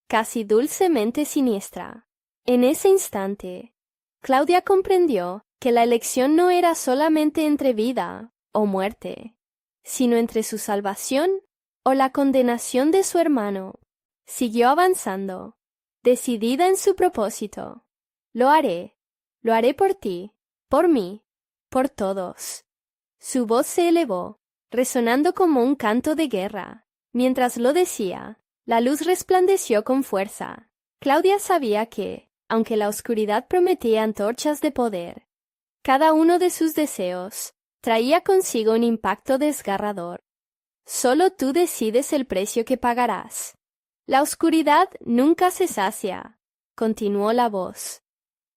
A: casi dulcemente siniestra. En ese instante, Claudia comprendió que la elección no era solamente entre vida o muerte, sino entre su salvación o la condenación de su hermano. Siguió avanzando, decidida en su propósito. Lo haré por ti, por mí, por todos». Su voz se elevó, resonando como un canto de guerra. Mientras lo decía, la luz resplandeció con fuerza. Claudia sabía que, aunque la oscuridad prometía antorchas de poder, cada uno de sus deseos traía consigo un impacto desgarrador. «Solo tú decides el precio que pagarás. La oscuridad nunca se sacia», continuó la voz,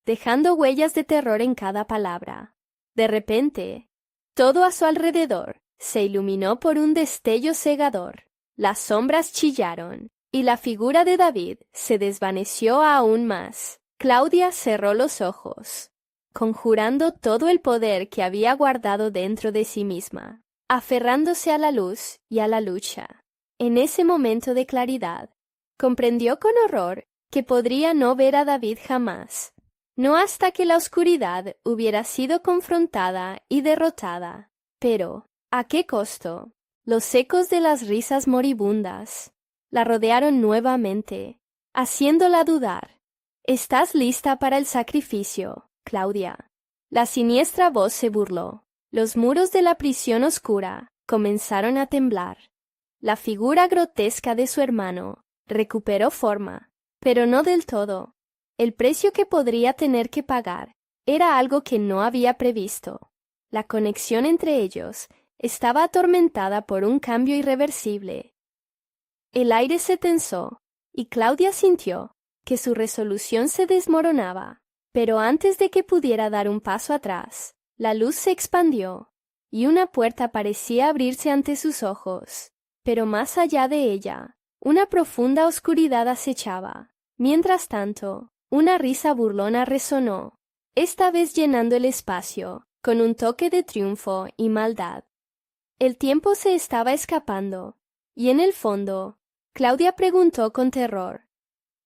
A: dejando huellas de terror en cada palabra. De repente, todo a su alrededor se iluminó por un destello cegador. Las sombras chillaron, y la figura de David se desvaneció aún más. Claudia cerró los ojos, conjurando todo el poder que había guardado dentro de sí misma, aferrándose a la luz y a la lucha. En ese momento de claridad, comprendió con horror que podría no ver a David jamás, no hasta que la oscuridad hubiera sido confrontada y derrotada. Pero, ¿a qué costo? Los ecos de las risas moribundas la rodearon nuevamente, haciéndola dudar. «¿Estás lista para el sacrificio, Claudia?» La siniestra voz se burló. Los muros de la prisión oscura comenzaron a temblar. La figura grotesca de su hermano recuperó forma, pero no del todo. El precio que podría tener que pagar era algo que no había previsto. La conexión entre ellos estaba atormentada por un cambio irreversible. El aire se tensó, y Claudia sintió que su resolución se desmoronaba. Pero antes de que pudiera dar un paso atrás, la luz se expandió, y una puerta parecía abrirse ante sus ojos. Pero más allá de ella, una profunda oscuridad acechaba. Mientras tanto, una risa burlona resonó, esta vez llenando el espacio, con un toque de triunfo y maldad. El tiempo se estaba escapando, y en el fondo, Claudia preguntó con terror: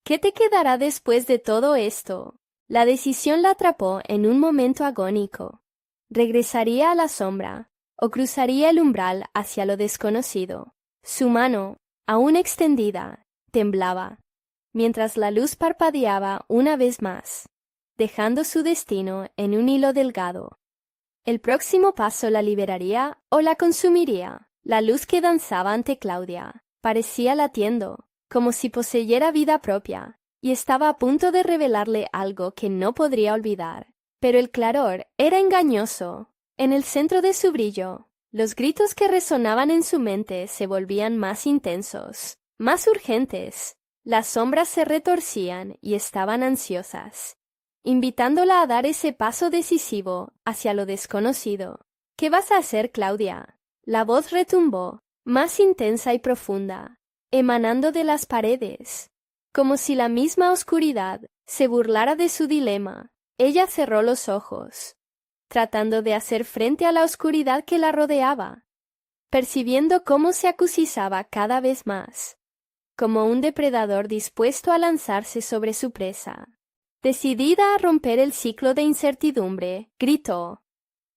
A: ¿qué te quedará después de todo esto? La decisión la atrapó en un momento agónico. ¿Regresaría a la sombra o cruzaría el umbral hacia lo desconocido? Su mano, aún extendida, temblaba, mientras la luz parpadeaba una vez más, dejando su destino en un hilo delgado. El próximo paso la liberaría o la consumiría. La luz que danzaba ante Claudia parecía latiendo, como si poseyera vida propia, y estaba a punto de revelarle algo que no podría olvidar. Pero el claror era engañoso. En el centro de su brillo, los gritos que resonaban en su mente se volvían más intensos, más urgentes. Las sombras se retorcían y estaban ansiosas, invitándola a dar ese paso decisivo hacia lo desconocido. ¿Qué vas a hacer, Claudia? La voz retumbó, más intensa y profunda, emanando de las paredes, como si la misma oscuridad se burlara de su dilema. Ella cerró los ojos, tratando de hacer frente a la oscuridad que la rodeaba, percibiendo cómo se acusizaba cada vez más, como un depredador dispuesto a lanzarse sobre su presa. Decidida a romper el ciclo de incertidumbre, gritó: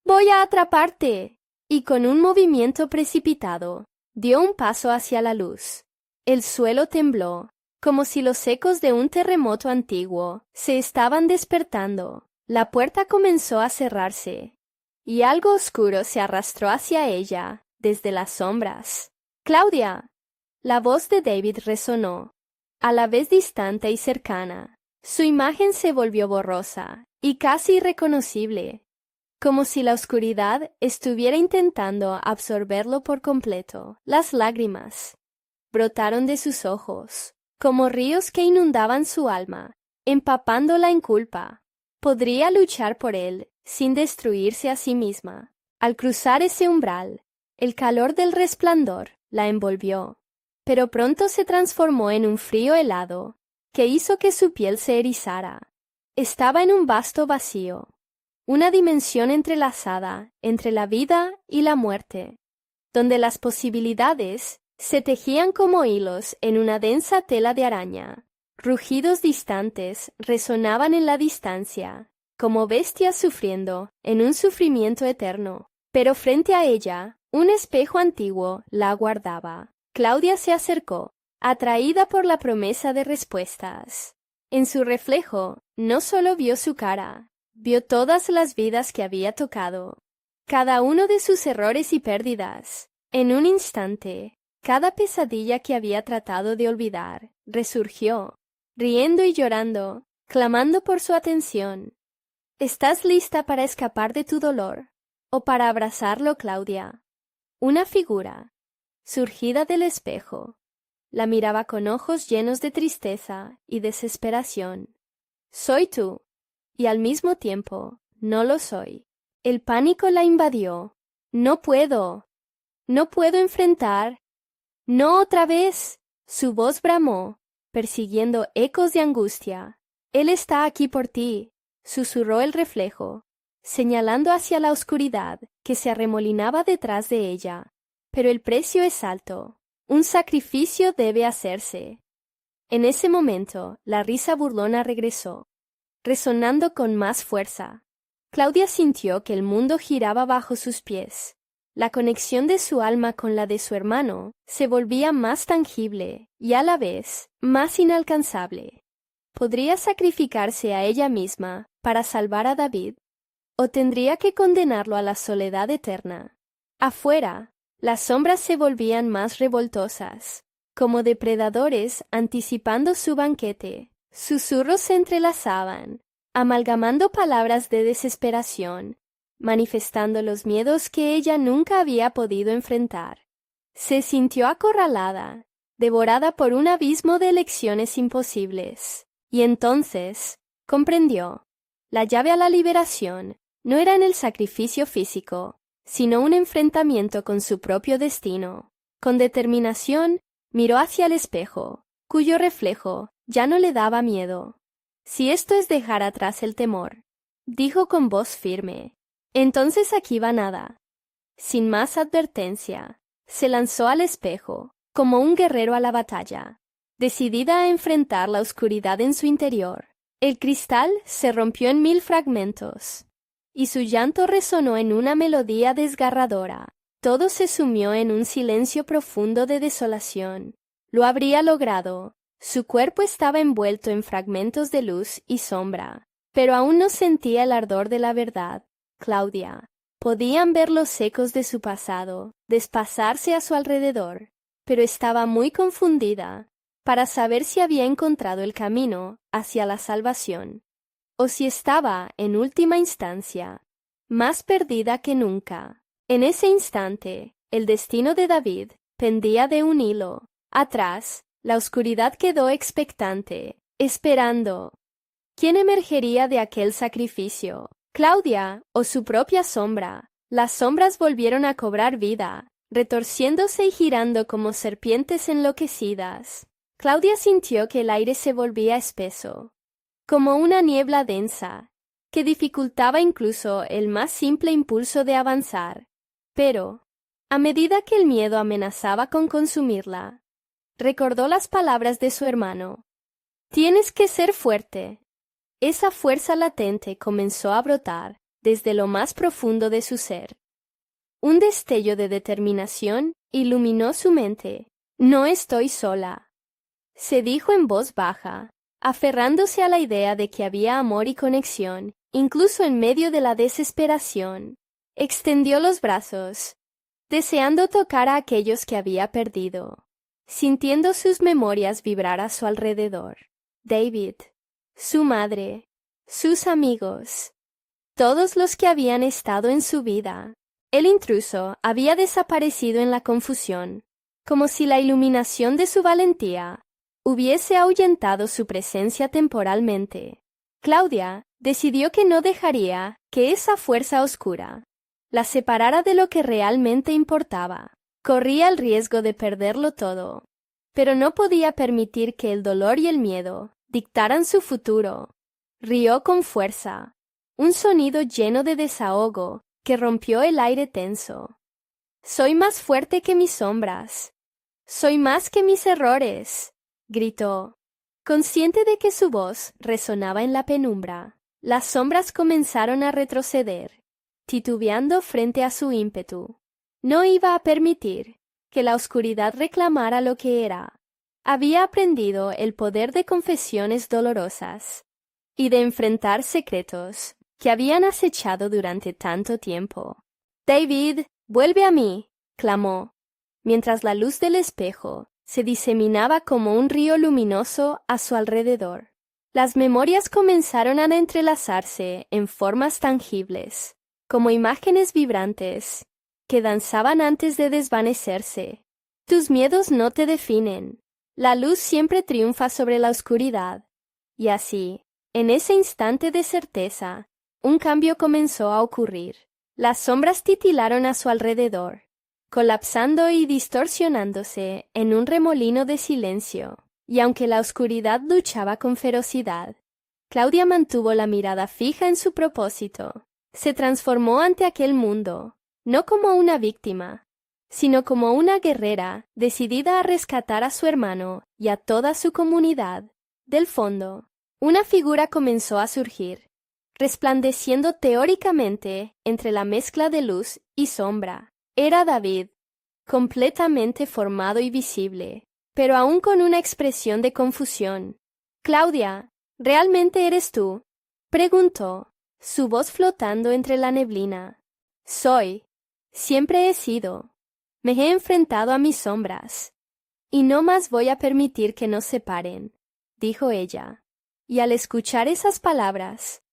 A: «¡Voy a atraparte!» Y con un movimiento precipitado, dio un paso hacia la luz. El suelo tembló, como si los ecos de un terremoto antiguo se estaban despertando. La puerta comenzó a cerrarse, y algo oscuro se arrastró hacia ella desde las sombras. «¡Claudia!» La voz de David resonó, a la vez distante y cercana. Su imagen se volvió borrosa y casi irreconocible, como si la oscuridad estuviera intentando absorberlo por completo. Las lágrimas brotaron de sus ojos, como ríos que inundaban su alma, empapándola en culpa. Podría luchar por él sin destruirse a sí misma. Al cruzar ese umbral, el calor del resplandor la envolvió, pero pronto se transformó en un frío helado que hizo que su piel se erizara. Estaba en un vasto vacío, una dimensión entrelazada entre la vida y la muerte, donde las posibilidades se tejían como hilos en una densa tela de araña. Rugidos distantes resonaban en la distancia, como bestias sufriendo en un sufrimiento eterno. Pero frente a ella, un espejo antiguo la aguardaba. Claudia se acercó, atraída por la promesa de respuestas. En su reflejo, no solo vio su cara, vio todas las vidas que había tocado, cada uno de sus errores y pérdidas. En un instante, cada pesadilla que había tratado de olvidar resurgió, riendo y llorando, clamando por su atención. ¿Estás lista para escapar de tu dolor o para abrazarlo, Claudia? Una figura, surgida del espejo, la miraba con ojos llenos de tristeza y desesperación. «Soy tú, y al mismo tiempo no lo soy». El pánico la invadió. «No puedo enfrentar. ¡No otra vez!». Su voz bramó, persiguiendo ecos de angustia. «Él está aquí por ti», susurró el reflejo, señalando hacia la oscuridad que se arremolinaba detrás de ella. «Pero el precio es alto. Un sacrificio debe hacerse». En ese momento, la risa burlona regresó, resonando con más fuerza. Claudia sintió que el mundo giraba bajo sus pies. La conexión de su alma con la de su hermano se volvía más tangible y a la vez más inalcanzable. ¿Podría sacrificarse a ella misma para salvar a David? ¿O tendría que condenarlo a la soledad eterna? Afuera, las sombras se volvían más revoltosas, como depredadores anticipando su banquete. Susurros se entrelazaban, amalgamando palabras de desesperación, manifestando los miedos que ella nunca había podido enfrentar. Se sintió acorralada, devorada por un abismo de elecciones imposibles. Y entonces comprendió. La llave a la liberación no era en el sacrificio físico, sino un enfrentamiento con su propio destino. Con determinación, miró hacia el espejo, cuyo reflejo ya no le daba miedo. Si esto es dejar atrás el temor, dijo con voz firme. Entonces aquí va nada. Sin más advertencia, se lanzó al espejo, como un guerrero a la batalla, decidida a enfrentar la oscuridad en su interior. El cristal se rompió en 1000 fragmentos, y su llanto resonó en una melodía desgarradora. Todo se sumió en un silencio profundo de desolación. Lo habría logrado. Su cuerpo estaba envuelto en fragmentos de luz y sombra, pero aún no sentía el ardor de la verdad. Claudia. Podían ver los ecos de su pasado despasarse a su alrededor, pero estaba muy confundida para saber si había encontrado el camino hacia la salvación, o si estaba, en última instancia, más perdida que nunca. En ese instante, el destino de David pendía de un hilo. Atrás, la oscuridad quedó expectante, esperando. ¿Quién emergería de aquel sacrificio? ¿Claudia o su propia sombra? Las sombras volvieron a cobrar vida, retorciéndose y girando como serpientes enloquecidas. Claudia sintió que el aire se volvía espeso, como una niebla densa, que dificultaba incluso el más simple impulso de avanzar. Pero, a medida que el miedo amenazaba con consumirla, recordó las palabras de su hermano. «Tienes que ser fuerte». Esa fuerza latente comenzó a brotar desde lo más profundo de su ser. Un destello de determinación iluminó su mente. «No estoy sola», se dijo en voz baja, aferrándose a la idea de que había amor y conexión, incluso en medio de la desesperación. Extendió los brazos, deseando tocar a aquellos que había perdido, sintiendo sus memorias vibrar a su alrededor. David, su madre, sus amigos, todos los que habían estado en su vida. El intruso había desaparecido en la confusión, como si la iluminación de su valentía hubiese ahuyentado su presencia temporalmente. Claudia decidió que no dejaría que esa fuerza oscura la separara de lo que realmente importaba. Corría el riesgo de perderlo todo, pero no podía permitir que el dolor y el miedo dictaran su futuro. Rió con fuerza, un sonido lleno de desahogo que rompió el aire tenso. «Soy más fuerte que mis sombras. Soy más que mis errores», gritó. Consciente de que su voz resonaba en la penumbra, las sombras comenzaron a retroceder, titubeando frente a su ímpetu. No iba a permitir que la oscuridad reclamara lo que era. Había aprendido el poder de confesiones dolorosas y de enfrentar secretos que habían acechado durante tanto tiempo. «David, vuelve a mí», clamó, mientras la luz del espejo se diseminaba como un río luminoso a su alrededor. Las memorias comenzaron a entrelazarse en formas tangibles, como imágenes vibrantes que danzaban antes de desvanecerse. «Tus miedos no te definen. La luz siempre triunfa sobre la oscuridad». Y así, en ese instante de certeza, un cambio comenzó a ocurrir. Las sombras titilaron a su alrededor, colapsando y distorsionándose en un remolino de silencio. Y aunque la oscuridad luchaba con ferocidad, Claudia mantuvo la mirada fija en su propósito. Se transformó ante aquel mundo, no como una víctima, sino como una guerrera decidida a rescatar a su hermano y a toda su comunidad. Del fondo, una figura comenzó a surgir, resplandeciendo teóricamente entre la mezcla de luz y sombra. Era David, completamente formado y visible, pero aún con una expresión de confusión. «Claudia, ¿realmente eres tú?», preguntó, su voz flotando entre la neblina. «Soy. Siempre he sido. Me he enfrentado a mis sombras, y no más voy a permitir que nos separen», dijo ella. Y al escuchar esas palabras,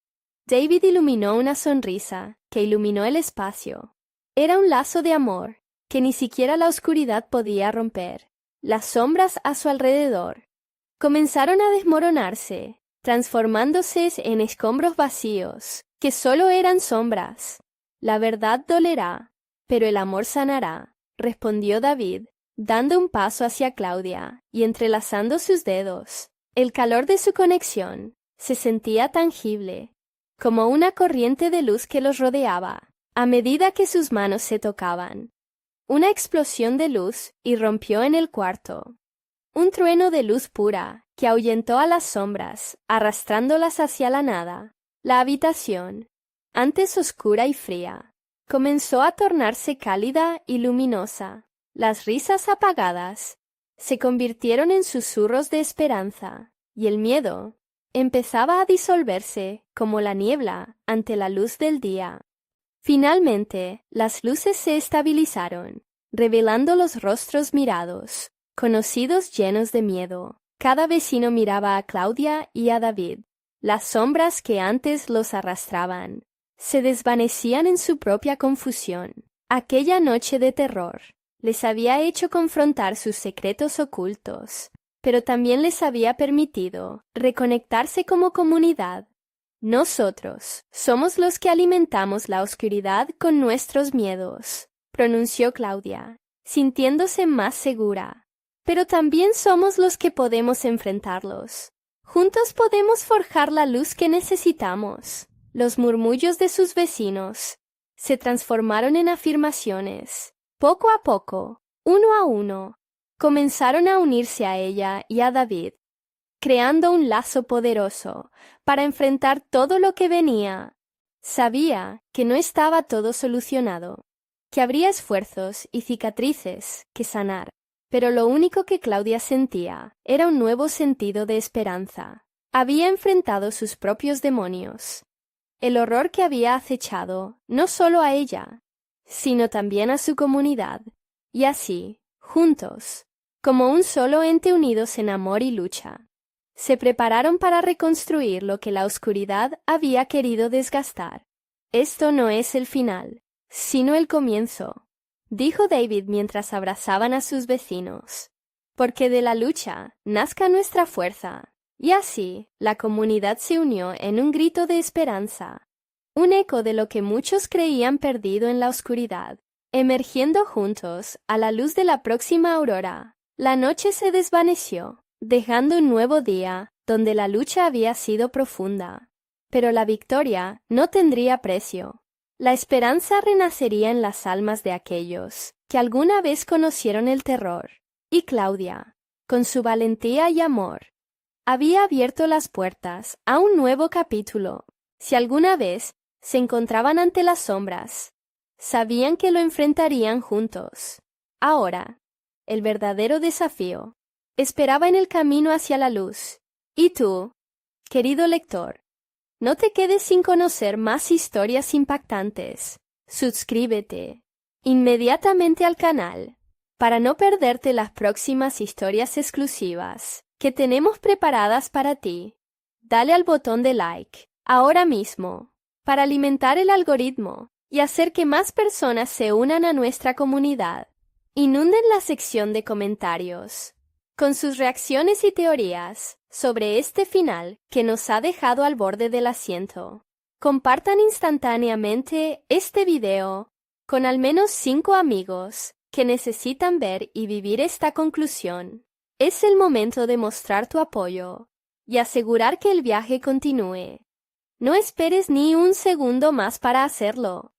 A: David iluminó una sonrisa que iluminó el espacio. Era un lazo de amor que ni siquiera la oscuridad podía romper. Las sombras a su alrededor comenzaron a desmoronarse, transformándose en escombros vacíos, que solo eran sombras. «La verdad dolerá, pero el amor sanará», respondió David, dando un paso hacia Claudia y entrelazando sus dedos. El calor de su conexión se sentía tangible, como una corriente de luz que los rodeaba, a medida que sus manos se tocaban. Una explosión de luz irrumpió en el cuarto. Un trueno de luz pura que ahuyentó a las sombras, arrastrándolas hacia la nada. La habitación, antes oscura y fría, comenzó a tornarse cálida y luminosa. Las risas apagadas se convirtieron en susurros de esperanza, y el miedo empezaba a disolverse como la niebla ante la luz del día. Finalmente, las luces se estabilizaron, revelando los rostros mirados, conocidos llenos de miedo. Cada vecino miraba a Claudia y a David. Las sombras que antes los arrastraban se desvanecían en su propia confusión. Aquella noche de terror les había hecho confrontar sus secretos ocultos, pero también les había permitido reconectarse como comunidad. Nosotros somos los que alimentamos la oscuridad con nuestros miedos, pronunció Claudia, sintiéndose más segura. Pero también somos los que podemos enfrentarlos. Juntos podemos forjar la luz que necesitamos. Los murmullos de sus vecinos se transformaron en afirmaciones. Poco a poco, uno a uno, comenzaron a unirse a ella y a David, creando un lazo poderoso para enfrentar todo lo que venía. Sabía que no estaba todo solucionado, que habría esfuerzos y cicatrices que sanar, pero lo único que Claudia sentía era un nuevo sentido de esperanza. Había enfrentado sus propios demonios, el horror que había acechado no solo a ella, sino también a su comunidad, y así, juntos, como un solo ente unidos en amor y lucha, se prepararon para reconstruir lo que la oscuridad había querido desgastar. Esto no es el final, sino el comienzo, dijo David mientras abrazaban a sus vecinos, porque de la lucha nazca nuestra fuerza. Y así, la comunidad se unió en un grito de esperanza, un eco de lo que muchos creían perdido en la oscuridad, emergiendo juntos a la luz de la próxima aurora. La noche se desvaneció, dejando un nuevo día donde la lucha había sido profunda. Pero la victoria no tendría precio. La esperanza renacería en las almas de aquellos que alguna vez conocieron el terror. Y Claudia, con su valentía y amor, había abierto las puertas a un nuevo capítulo. Si alguna vez se encontraban ante las sombras, sabían que lo enfrentarían juntos. Ahora, el verdadero desafío esperaba en el camino hacia la luz. Y tú, querido lector, no te quedes sin conocer más historias impactantes. Suscríbete inmediatamente al canal para no perderte las próximas historias exclusivas que tenemos preparadas para ti. Dale al botón de like ahora mismo para alimentar el algoritmo y hacer que más personas se unan a nuestra comunidad. Inunden la sección de comentarios con sus reacciones y teorías sobre este final que nos ha dejado al borde del asiento. Compartan instantáneamente este video con al menos 5 amigos que necesitan ver y vivir esta conclusión. Es el momento de mostrar tu apoyo y asegurar que el viaje continúe. No esperes ni un segundo más para hacerlo.